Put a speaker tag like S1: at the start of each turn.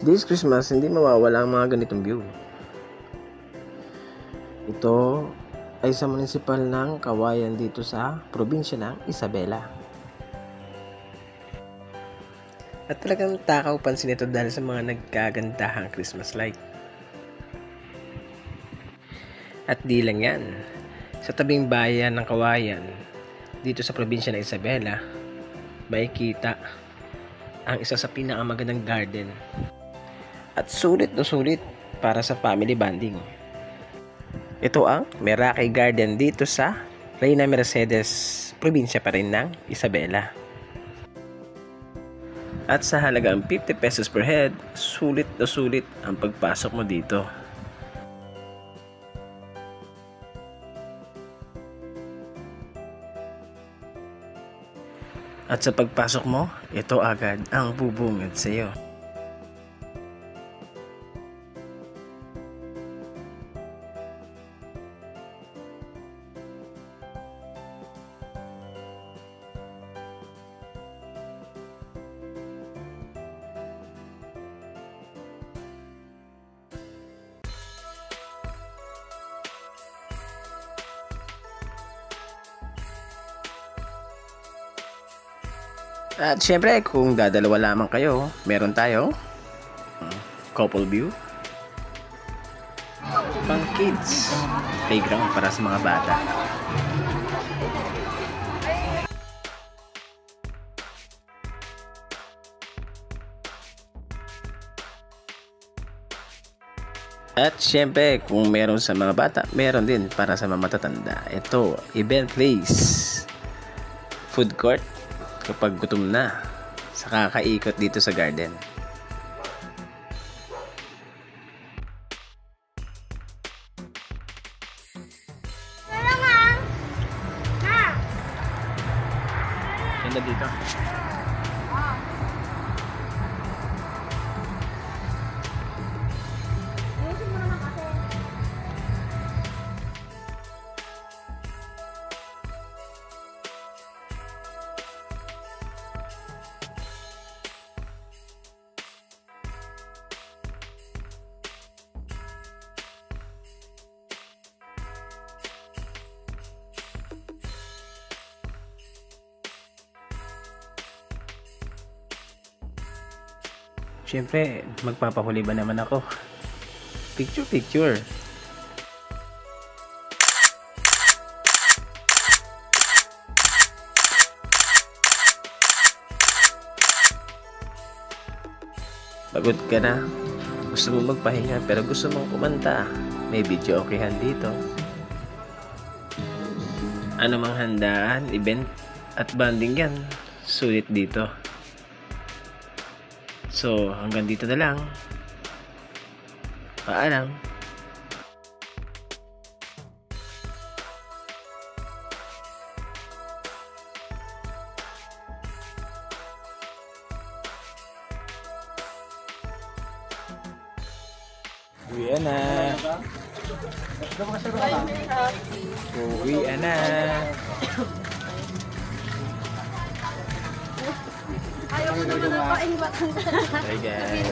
S1: This Christmas, hindi mawawala ang mga ganitong view. Ito ay sa munisipal ng Kawayan dito sa probinsya ng Isabela. At talagang takaw pansin ito dahil sa mga nagkagandahang Christmas light. At di lang yan, sa tabing bayan ng Kawayan, dito sa probinsya ng Isabela, may kita ang isa sa pinakamagandang garden. At sulit na sulit para sa family bonding. Ito ang Meraki Garden dito sa Reyna Mercedes, probinsya pa rin ng Isabela. At sa halagang 50 pesos per head, sulit na sulit ang pagpasok mo dito. At sa pagpasok mo, ito agad ang bubungad sa iyo. At syempre, kung dadalawa lamang kayo, meron tayong couple view, pang kids, playground para sa mga bata. At syempre, kung meron sa mga bata, meron din para sa mga matatanda. Ito, event place, food court, kapag gutom na sa kakaikot dito sa garden. Ganda dito. Siyempre, magpapahuli ba naman ako? Picture. Pagod ka na, gusto mo magpahinga pero gusto mong kumanta, may video okayhan dito. Ano mang handaan, event at banding yan, sulit dito. So, hanggang dito na lang. Paalam. Uwi na. Uwi na.
S2: Ayaw ko naman ng painbat.
S1: Hi guys.